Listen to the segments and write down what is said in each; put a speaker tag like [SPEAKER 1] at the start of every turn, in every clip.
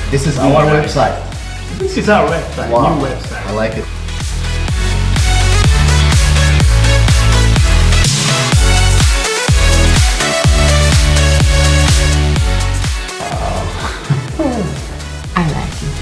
[SPEAKER 1] This is our website.
[SPEAKER 2] This is our website,
[SPEAKER 1] Wow.
[SPEAKER 2] new website.
[SPEAKER 1] I like it.
[SPEAKER 3] I like it.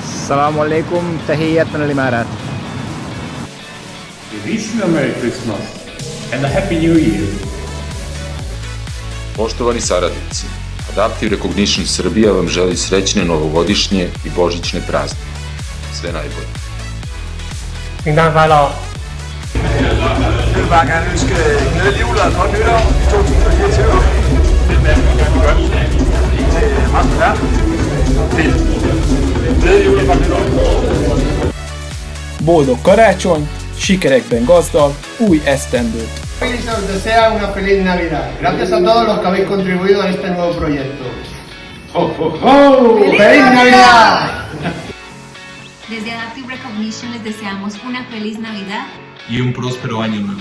[SPEAKER 4] Assalamu alaikum, tahiyyat min al-Imarat.
[SPEAKER 2] We wish you a Merry Christmas and a Happy New Year.
[SPEAKER 5] Poštovani saradnici, Adaptive Recognition Srbija vam želi srećne novogodišnje i božićne praznike. Sve najbolje.
[SPEAKER 2] 圣诞快乐
[SPEAKER 6] Jeg vil bare gerne ønske glædelig jul og et godt nytår i 2024 til resten af verden. Glædelig jul og godt nytår.
[SPEAKER 7] Boldog karácsony, sikerekben gazdag, új esztendőt!
[SPEAKER 8] Os desea una feliz Navidad. Gracias a todos los que habéis contribuido a este nuevo proyecto.
[SPEAKER 2] Ho, ho, ho!
[SPEAKER 8] ¡Feliz Navidad!
[SPEAKER 9] Desde Adaptive Recognition les deseamos una feliz Navidad
[SPEAKER 10] y un próspero año nuevo.